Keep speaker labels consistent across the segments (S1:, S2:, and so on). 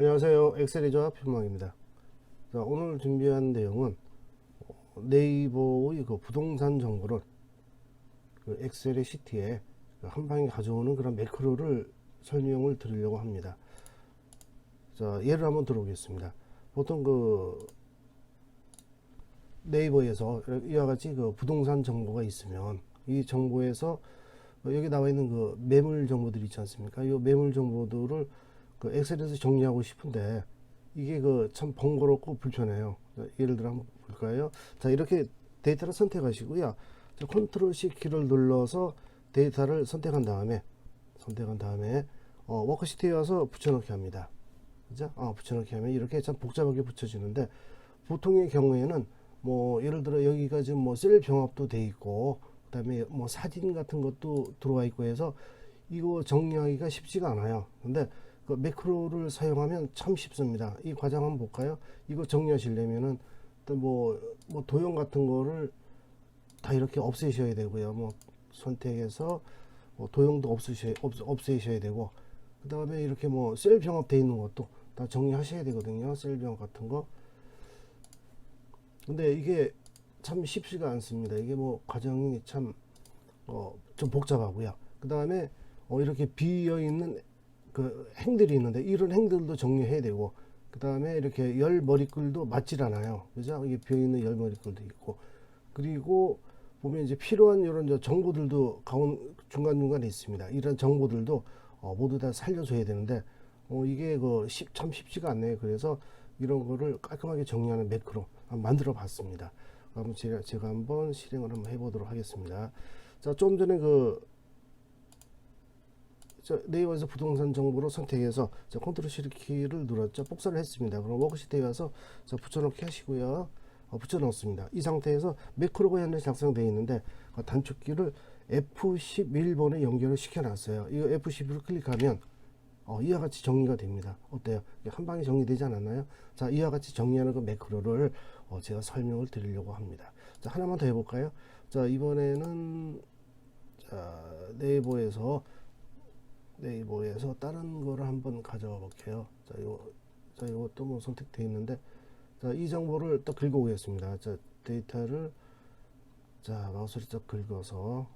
S1: 안녕하세요. 엑셀이죠. 필망입니다. 자, 오늘 준비한 내용은 네이버의 그 부동산 정보를 그 엑셀의 시트에 한 방에 가져오는 그런 매크로를 설명을 드리려고 합니다. 자, 예를 한번 들어보겠습니다. 보통 그 네이버에서 이와 같이 그 부동산 정보가 있으면 이 정보에서 여기 나와 있는 그 매물 정보들이 있지 않습니까? 이 매물 정보들을 그 엑셀에서 정리하고 싶은데 이게 그 참 번거롭고 불편해요. 예를 들어 한번 볼까요? 자, 이렇게 데이터를 선택하시고요. 자, 컨트롤 C 키를 눌러서 데이터를 선택한 다음에 워크시트에 와서 붙여넣기 합니다. 그죠? 붙여넣기 하면 이렇게 참 복잡하게 붙여지는데 보통의 경우에는 뭐 예를 들어 여기가 지금 뭐 셀 병합도 돼 있고 그다음에 뭐 사진 같은 것도 들어와 있고 해서 이거 정리하기가 쉽지가 않아요. 근데 그 매크로를 사용하면 참 쉽습니다. 이 과정 한번 볼까요? 이거 정리하시려면은 또 뭐 도형 같은 거를 다 이렇게 없애셔야 되고요. 뭐 선택해서 뭐 도형도 없애셔야 되고 그 다음에 이렇게 뭐 셀 병합 돼 있는 것도 다 정리하셔야 되거든요. 셀 병합 같은 거. 근데 이게 참 쉽지가 않습니다. 이게 뭐 과정이 참 좀 복잡하고요. 그 다음에 이렇게 비어 있는 그 행들이 있는데 이런 행들도 정리해야 되고 그 다음에 이렇게 열 머리글도 맞질 않아요. 그죠? 이게 비어 있는 열 머리글도 있고 그리고 보면 이제 필요한 이런 정보들도 중간중간에 있습니다. 이런 정보들도 모두 다 살려줘야 되는데 이게 참 쉽지가 않네요. 그래서 이런 거를 깔끔하게 정리하는 매크로 한번 만들어 봤습니다. 그럼 제가 한번 실행을 한번 해보도록 하겠습니다. 자, 좀 전에 네이버에서 부동산 정보를 선택해서 컨트롤 C 키를 눌렀죠. 복사를 했습니다. 그럼 워크시트에 와서 붙여넣기 하시고요. 붙여넣습니다. 이 상태에서 매크로가 현재 작성되어 있는데 단축키를 F11번에 연결을 시켜놨어요. 이거 F11을 클릭하면 이와 같이 정리가 됩니다. 어때요? 한 방에 정리되지 않았나요? 자, 이와 같이 정리하는 그 매크로를 제가 설명을 드리려고 합니다. 자, 하나만 더 해볼까요? 자, 이번에는 네이버에서 다른 거를 한번 가져와 볼게요. 자, 이것도 뭐 선택되어 있는데, 자, 이 정보를 또 긁어오겠습니다. 자, 데이터를, 자, 마우스를 쭉 긁어서,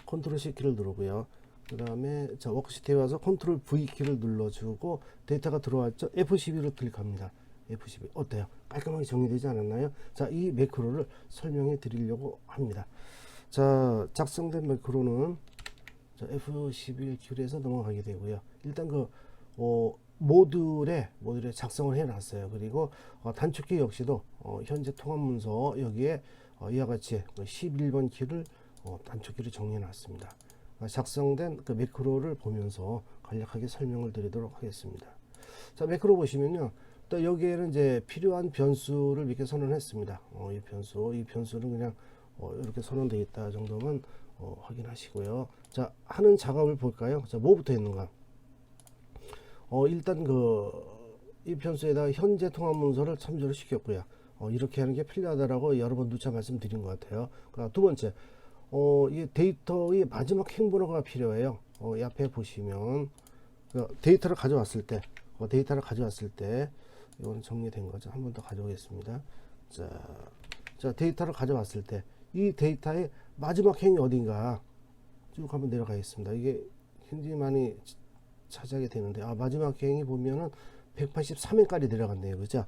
S1: 컨트롤 C 키를 누르고요. 그 다음에, 자, 워크시트에 와서 컨트롤 V 키를 눌러주고, 데이터가 들어왔죠? F12를 클릭합니다. F12. 어때요? 깔끔하게 정리되지 않았나요? 자, 이 매크로를 설명해 드리려고 합니다. 자, 작성된 매크로는 F11 큐에서 넘어가게 되고요. 일단 모듈에 작성을 해 놨어요. 그리고 단축키 역시도 현재 통합 문서 여기에 이와 같이 11번 키를 단축키를 정리해 놨습니다. 작성된 그 매크로를 보면서 간략하게 설명을 드리도록 하겠습니다. 자, 매크로 보시면요. 또 여기에는 이제 필요한 변수를 몇 개 선언했습니다. 이 변수는 그냥 이렇게 선언되어 있다 정도만 확인하시고요. 자, 하는 작업을 볼까요? 자, 뭐부터 했는가? 일단 이 변수에다가 현재 통합 문서를 참조를 시켰고요. 이렇게 하는 게 필요하다라고 여러 번 누차 말씀드린 것 같아요. 두 번째, 이 데이터의 마지막 행번호가 필요해요. 이 앞에 보시면 데이터를 가져왔을 때, 이거는 정리된 거죠. 한 번 더 가져오겠습니다. 자, 데이터를 가져왔을 때, 이 데이터의 마지막 행이 어딘가 쭉 한번 내려가겠습니다. 이게 굉장히 많이 차지하게 되는데, 마지막 행이 보면은 183행까지 내려갔네요. 그죠?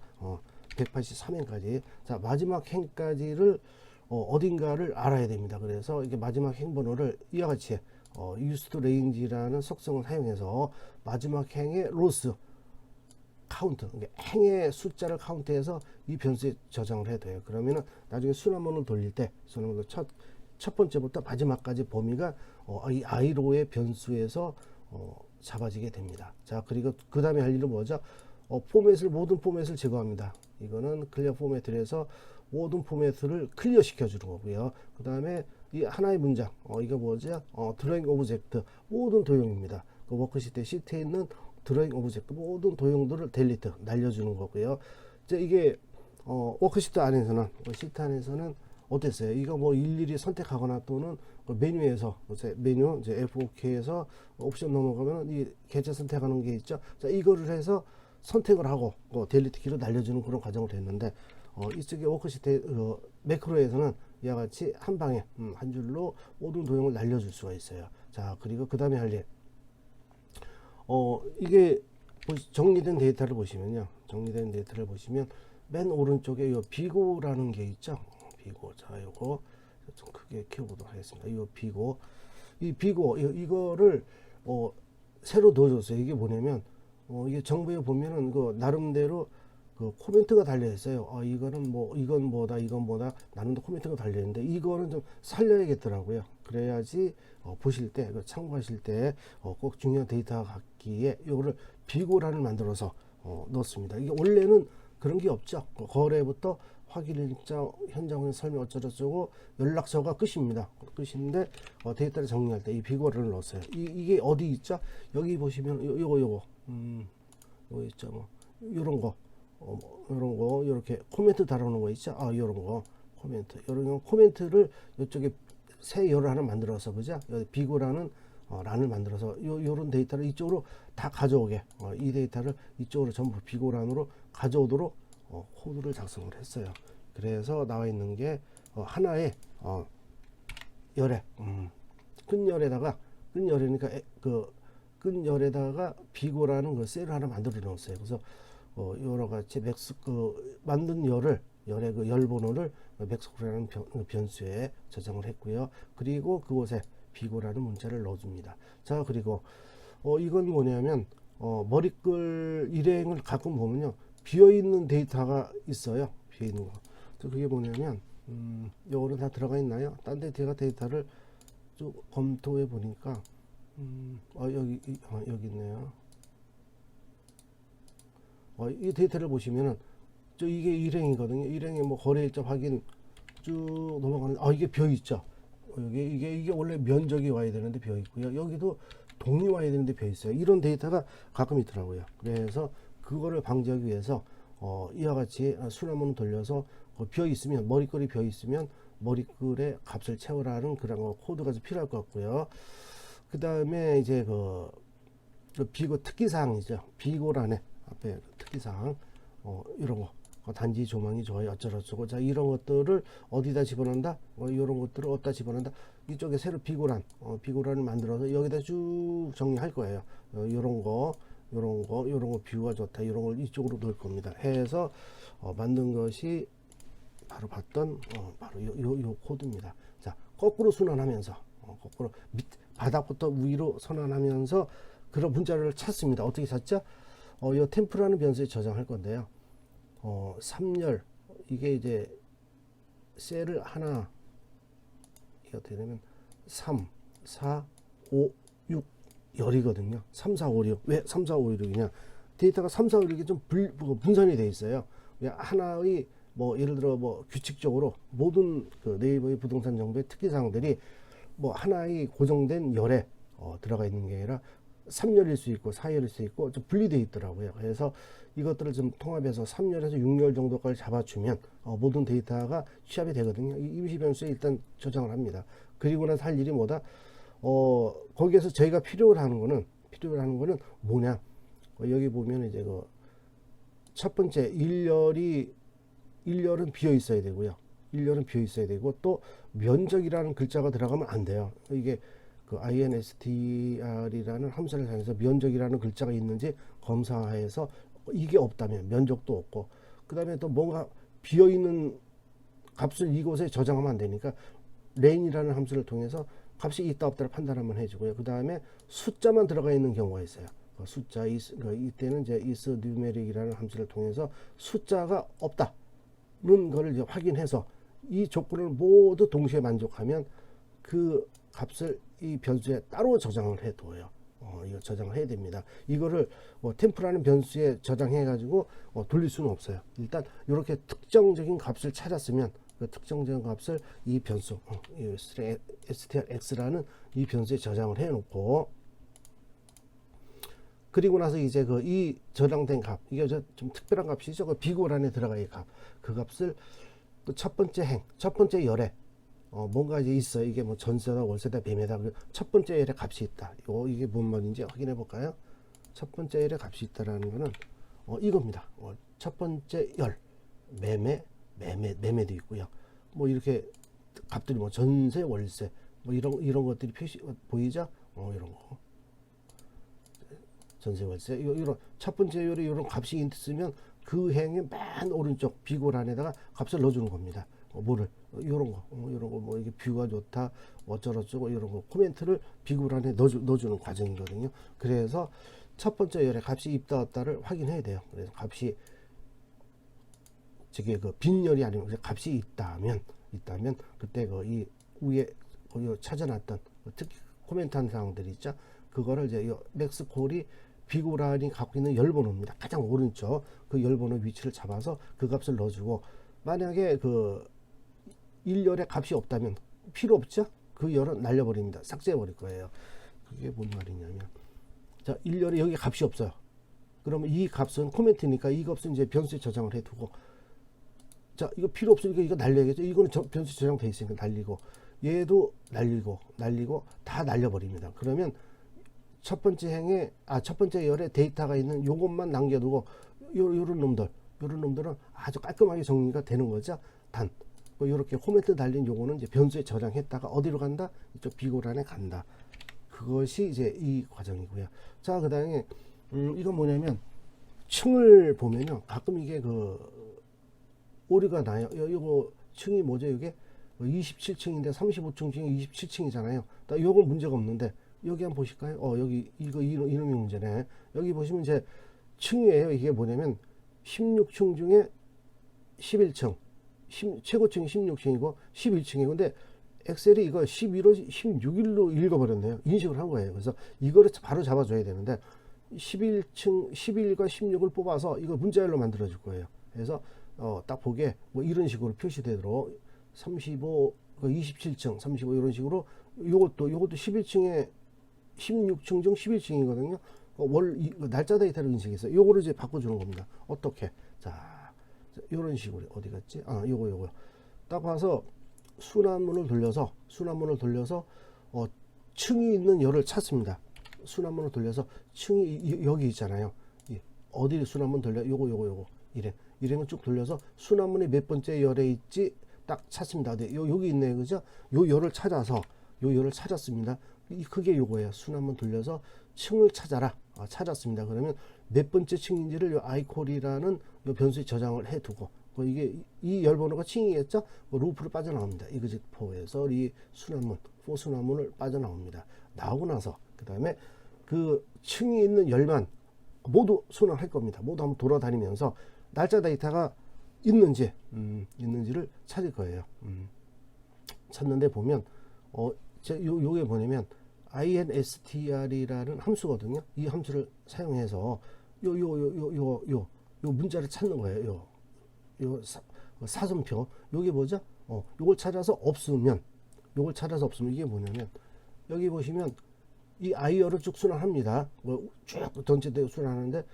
S1: 183행까지. 자, 마지막 행까지를 어딘가를 알아야 됩니다. 그래서 이게 마지막 행 번호를 이와 같이 used range라는 속성을 사용해서 마지막 행의 로스 카운트, 행의 숫자를 카운트해서 이 변수에 저장을 해야 돼요. 그러면은 나중에 순환문을 돌릴 때 순환문을 첫 번째부터 마지막까지 범위가 이 i로의 변수에서 잡아지게 됩니다. 자, 그리고 그 다음에 할 일은 뭐죠? 모든 포맷을 제거합니다. 이거는 클리어 포맷을 해서 모든 포맷을 클리어 시켜주는 거고요. 그 다음에 이 하나의 문장, 이거 뭐죠? 드로잉 오브젝트, 모든 도형입니다. 그 워크시트 시트에 있는 드로잉 오브젝트, 모든 도형들을 날려주는 거고요. 이제 이게, 워크시트 안에서는, 시트 안에서는, 어땠어요? 이거 뭐 일일이 선택하거나 또는 그 메뉴에서 메뉴 이제 F5K에서 옵션 넘어가면 이 개체 선택하는 게 있죠. 자, 이거를 해서 선택을 하고 델리트 키로 날려주는 그런 과정을 했는데 이쪽에 워크시트 매크로에서는 이와 같이 한 방에 한 줄로 모든 도형을 날려줄 수가 있어요. 자, 그리고 그 다음에 할 일. 이게 정리된 데이터를 보시면요. 정리된 데이터를 보시면 맨 오른쪽에 이 비고라는 게 있죠. 비고. 자, 요거 좀 크게 키워보도록 하겠습니다. 이 비고. 이 비고, 이거를 새로 넣어줬어요. 이게 뭐냐면 이게 정부에 보면은 그 나름대로 그 코멘트가 달려 있어요. 이거는 뭐 이건 뭐다 이건 뭐다 나름대로 코멘트가 달려 있는데 이거는 좀 살려야겠더라고요. 그래야지 보실 때 참고하실 때 꼭 중요한 데이터 갖기에 이거를 비고란을 만들어서 넣습니다. 이게 원래는 그런 게 없죠. 거래부터 확인일자, 현장 설명 어쩌고저쩌고 연락처가 끝입니다. 끝인데 데이터를 정리할 때 이 비고를 넣었어요. 이게 어디 있죠? 여기 보시면 요거 요거 있죠. 뭐 요런 거 요런 거 이렇게 코멘트 달아놓은 거 있죠. 요런 거 코멘트 요런 코멘트를 이쪽에 새 열을 하나 만들어서 보자. 여기 비고라는 란을 만들어서 요런 데이터를 이쪽으로 다 가져오게 이 데이터를 이쪽으로 전부 비고란으로 가져오도록 코드를 작성을 했어요. 그래서 나와 있는 게 하나의 열에 끝열에다가 끝열이니까 끝열에다가 비고라는 그 셀을 하나 만들어 놓았어요. 그래서 여러 가지 맥스 만든 열의 그 열 번호를 맥스코라는 변수에 저장을 했고요. 그리고 그곳에 비고라는 문자를 넣어줍니다. 자, 그리고 이건 뭐냐면 머리글 일행을 가끔 보면요. 비어있는 데이터가 있어요. 비어있는 거. 그게 뭐냐면 요거는 다 들어가 있나요? 딴 데 제가 데이터를 쭉 검토해 보니까 여기 있네요. 이 데이터를 보시면은 이게 일행이거든요. 일행의 뭐 거래일자 확인 쭉 넘어가는 이게 비어 있죠. 이게 원래 면적이 와야 되는데 비어 있고요. 여기도 동이 와야 되는데 비어 있어요. 이런 데이터가 가끔 있더라고요. 그래서 그거를 방지하기 위해서 이와 같이 순환문을 돌려서 비어 있으면 머리글이 비어 있으면 머리글의 값을 채우라는 그런 코드가 좀 필요할 것 같고요. 그 다음에 이제 그 비고 특기사항이죠. 비고란에 앞에 특기사항 이런 거 단지 조망이 좋아요 어쩌고저쩌고. 자, 이런 것들을 어디다 집어넣는다? 이런 것들을 어디다 집어넣는다? 이쪽에 새로 비고란을 만들어서 여기다 쭉 정리할 거예요. 이런 거 뷰가 좋다. 이런 걸 이쪽으로 넣을 겁니다. 해서 만든 것이 바로 봤던 바로 요 코드입니다. 자, 거꾸로 순환하면서 거꾸로 바닥부터 위로 선환하면서 그런 문자를 찾습니다. 어떻게 찾죠? 요 템프라는 변수에 저장할 건데요. 3열 이게 이제 셀을 하나 이게 어떻게 되면 3, 4, 5, 6 열이거든요. 3, 4, 5, 6. 왜 3, 4, 5, 6이냐? 데이터가 3, 4, 5, 6이 좀 분산이 되어 있어요. 하나의 뭐 예를 들어 뭐 규칙적으로 모든 그 네이버의 부동산 정보의 특기사항들이 뭐 하나의 고정된 열에 들어가 있는 게 아니라 3열일 수 있고 4열일 수 있고 좀 분리되어 있더라고요. 그래서 이것들을 좀 통합해서 3열에서 6열 정도까지 잡아주면 모든 데이터가 취합이 되거든요. 이 임시 변수에 일단 저장을 합니다. 그리고 나서 할 일이 뭐다? 거기에서 저희가 필요로 하는 거는 뭐냐? 여기 보면 이제 그 첫 번째 1열은 비어 있어야 되고요. 1열은 비어 있어야 되고 또 면적이라는 글자가 들어가면 안 돼요. 이게 그 instr이라는 함수를 사용해서 면적이라는 글자가 있는지 검사해서 이게 없다면 면적도 없고 그 다음에 또 뭔가 비어 있는 값을 이곳에 저장하면 안 되니까 랭이라는 함수를 통해서 값이 있다 없다를 판단하면 해주고요. 그 다음에 숫자만 들어가 있는 경우가 있어요. 숫자 이때는 이제 is numeric이라는 함수를 통해서 숫자가 없다는 거를 이제 확인해서 이 조건을 모두 동시에 만족하면 그 값을 이 변수에 따로 저장을 해둬요. 이거 저장을 해야 됩니다. 이거를 템프라는 변수에 저장해 가지고 돌릴 수는 없어요. 일단 이렇게 특정적인 값을 찾았으면 그 특정적인 값을 이 변수 strx라는 이 변수에 저장을 해 놓고 그리고 나서 이제 이 저장된 값 이게 좀 특별한 값이죠. 그 비고란에 들어가 이 값 그 값을 그 첫 번째 행, 첫 번째 열에 뭔가 이제 있어요. 이게 뭐 전세다, 월세다, 매매다. 첫 번째 열에 값이 있다. 이게 뭔 말인지 확인해 볼까요? 첫 번째 열에 값이 있다라는 거는 이겁니다. 첫 번째 열, 매매도 있고요. 뭐 이렇게 값들이 뭐 전세, 월세, 뭐 이런 것들이 표시 보이죠? 이런 거. 전세, 월세, 이런 첫 번째 열에 이런 값이 있으면 그 행의 맨 오른쪽 비고란에다가 값을 넣어주는 겁니다. 뭐를 이런 거 뭐 이게 뷰가 좋다 어쩌고저쩌고 이런 거 코멘트를 비고란에 넣어주는 과정이거든요. 그래서 첫 번째 열에 값이 있다 없다를 확인해야 돼요. 그래서 값이 저게 그 빈열이 아니면 값이 있다면 그때 이 위에 찾아놨던 특히 코멘트한 사항들 있죠. 그거를 이제 맥스콜이 비고란이 갖고 있는 열번호입니다. 가장 오른쪽 그 열번호 위치를 잡아서 그 값을 넣어주고, 만약에 그 1열에 값이 없다면 필요 없죠. 그 열은 날려버립니다. 삭제해 버릴 거예요. 그게 뭔 말이냐면, 자 1열에 여기 값이 없어요. 그러면 이 값은 코멘트니까 이 값은 이제 변수에 저장을 해두고, 자 이거 필요 없으니까 이거 날려야겠죠. 이거는 변수 저장돼 있으니까 날리고, 얘도 날리고 다 날려버립니다. 그러면 첫 번째 행에 첫 번째 열에 데이터가 있는 요것만 남겨두고 요런 놈들은 아주 깔끔하게 정리가 되는 거죠. 단 이렇게 코멘트 달린 요거는 이제 변수에 저장했다가 어디로 간다? 이쪽 비고란에 간다. 그것이 이제 이 과정이고요. 자 그다음에 이건 뭐냐면 층을 보면요 가끔 이게 그 오류가 나요. 요거 층이 뭐죠? 이게 27층인데 35층 중에 27층이잖아요. 요건 문제가 없는데 여기 한번 보실까요? 여기 이놈이 문제네. 여기 보시면 이제 층이에요. 이게 뭐냐면 16층 중에 11층, 최고층이 16층이고 11층이고, 근데 엑셀이 이거 11호 16일로 읽어버렸네요. 인식을 한 거예요. 그래서 이거를 바로 잡아줘야 되는데 11층 11과 16을 뽑아서 이거 문자열로 만들어 줄 거예요. 그래서 딱 보게 뭐 이런 식으로 표시되도록 35, 27층, 35 이런 식으로 요것도 11층에 16층 중 11층이거든요. 날짜 데이터를 인식해서 요거를 이제 바꿔주는 겁니다. 어떻게? 자, 요런 식으로 어디 갔지? 요거 딱 봐서 순환문을 돌려서 층이 있는 열을 찾습니다. 순환문을 돌려서 층이 여기 있잖아요. 어디 순환문 돌려? 요거 이래면 쭉 돌려서 순환문이 몇 번째 열에 있지 딱 찾습니다. 네, 여기 있네요, 그죠? 요 열을 찾았습니다. 그게 요거예요. 순환문 돌려서 층을 찾아라. 찾았습니다. 그러면 몇 번째 층인지를 요 아이콜이라는 요 변수에 저장을 해두고, 이게 이 열번호가 층이겠죠? 루프를 빠져나옵니다. 이그짓 4에서 이 순환문, 4 순환문을 빠져나옵니다. 나오고 나서 그 다음에 그 층이 있는 열만 모두 순환할 겁니다. 모두 한번 돌아다니면서 날짜 데이터가 있는지를 찾을 거예요. 찾는데 보면 요게 뭐냐면 instr이라는 함수거든요. 이 함수를 사용해서 요 문자를 찾는 거예요. 요 사선표 요게 뭐죠? 요걸 찾아서 없으면 이게 뭐냐면 여기 보시면 이 아이어를 쭉 순환합니다. 쭉 전체대로 순환하는데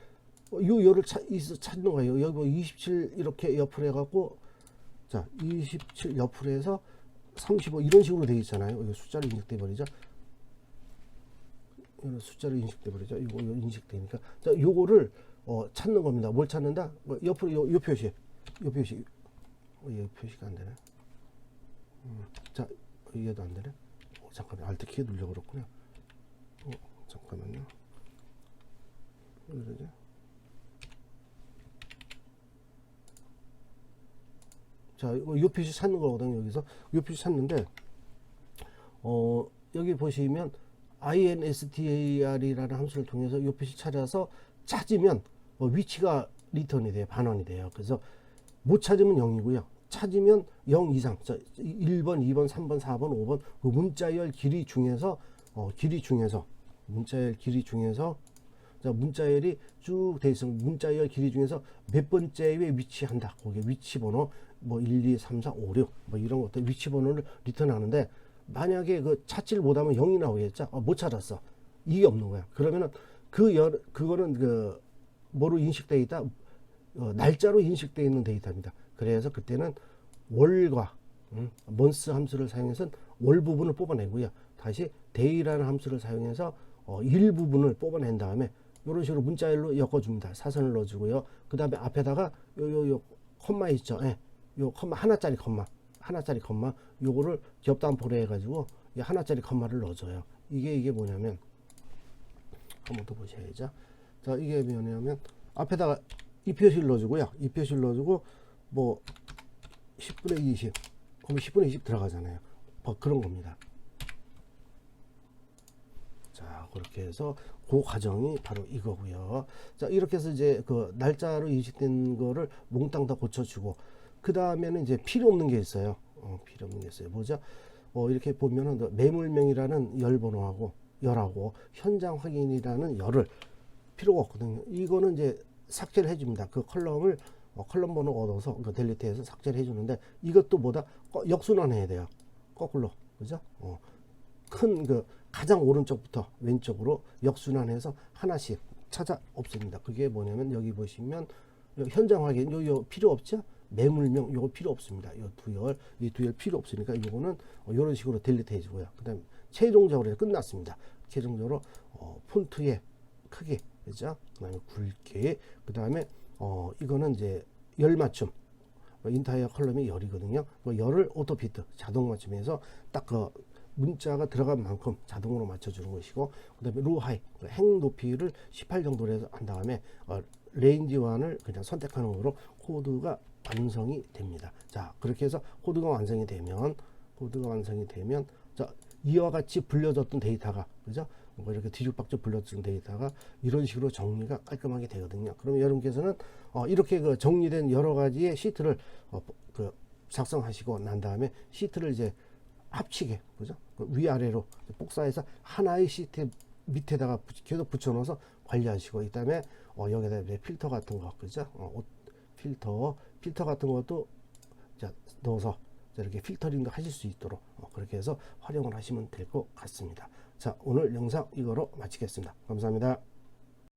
S1: 요 열을 찾는 거예요. 여기 뭐 27 이렇게 옆으로 해갖고, 자 27 옆으로 해서 35 이런 식으로 되어 있잖아요. 이거 숫자를 인식돼 버리죠. 이런 숫자를 인식돼 버리죠. 이거 인식되니까 자 요거를 찾는 겁니다. 뭘 찾는다? 옆으로 요 표시 요 표시가 안 되네. 자 얘도 안 되네. 잠깐만 알트 키 눌려 그렇군요. 잠깐만요. 왜 그러지? 자, 요 표시 찾는 거거든요. 여기서 요 표시 찾는데 여기 보시면 instr이라는 함수를 통해서 요 표시 찾아서 찾으면 위치가 리턴이 돼요. 반환이 돼요. 그래서 못 찾으면 0이고요. 찾으면 0 이상. 자, 1번, 2번, 3번, 4번, 5번 그 문자열 길이 중에서 문자열 길이 중에서 자, 문자열이 쭉 돼 있으면 문자열 길이 중에서 몇 번째에 위치한다. 거기에 위치 번호 뭐 1, 2, 3, 4, 5, 6 뭐 이런 것들 위치 번호를 리턴하는데, 만약에 그 찾지를 못하면 0이 나오겠죠. 못 찾았어. 이게 없는 거야. 그러면은 그거는 그 뭐로 인식되어 있다? 날짜로 인식되어 있는 데이터입니다. 그래서 그때는 월과 month 함수를 사용해서 월 부분을 뽑아내고요. 다시 day라는 함수를 사용해서 일 부분을 뽑아낸 다음에 이런 식으로 문자열로 엮어줍니다. 사선을 넣어주고요. 그 다음에 앞에다가 요 콤마 있죠. 예. 요 콤마 하나짜리 콤마 요거를 겹담포로 해가지고 이 하나짜리 콤마를 넣어줘요. 이게 뭐냐면 한번 더 보셔야죠. 자, 이게 뭐냐면 앞에다가 이 표시를 넣어주고요. 이 표시를 넣어주고 뭐 10분의 20 그럼 10분의 20 들어가잖아요. 뭐 그런 겁니다. 자, 그렇게 해서 그 과정이 바로 이거고요. 자, 이렇게 해서 이제 그 날짜로 인식된 거를 몽땅 다 고쳐주고 그 다음에는 이제 필요 없는 게 있어요. 필요 없는 게 있어요. 뭐죠? 이렇게 보면은 매물명이라는 열 번호하고 열하고 현장 확인이라는 열을 필요가 없거든요. 이거는 이제 삭제를 해줍니다. 그 컬럼을 컬럼 번호 얻어서 그 델리트해서 삭제를 해주는데 이것도 뭐다 역순환해야 돼요. 거꾸로 그죠? 큰 그 가장 오른쪽부터 왼쪽으로 역순환해서 하나씩 찾아 없앱니다. 그게 뭐냐면 여기 보시면 현장 확인 요 필요 없죠? 매물명 요거 필요 없습니다. 이 두 열 필요 없으니까 요거는 이런 식으로 델리트 해주고요. 그다음 최종적으로 끝났습니다. 최종적으로 폰트의 크기 그죠? 그다음에 굵기 그다음에 이거는 이제 열 맞춤 인타이어 컬럼이 열이거든요. 그 열을 오토피트 자동 맞춤해서 딱 그 문자가 들어간 만큼 자동으로 맞춰주는 것이고 그 다음에 로하이 행 높이를 18 정도로 해서 한 다음에 레인지 1을 그냥 선택하는 거로 코드가 완성이 됩니다. 자, 그렇게 해서 코드가 완성이 되면 자, 이와 같이 불려졌던 데이터가 그죠? 뭐 이렇게 뒤죽박죽 불려진 데이터가 이런 식으로 정리가 깔끔하게 되거든요. 그러면 여러분께서는 이렇게 그 정리된 여러 가지의 시트를 그 작성하시고 난 다음에 시트를 이제 합치게 그죠? 그 위아래로 복사해서 하나의 시트 밑에다가 계속 붙여넣어서 관리하시고 그다음에 여기다 필터 같은 거 그죠? 필터 같은 것도 자, 넣어서 이렇게 필터링도 하실 수 있도록 그렇게 해서 활용을 하시면 될 것 같습니다. 자, 오늘 영상 이거로 마치겠습니다. 감사합니다.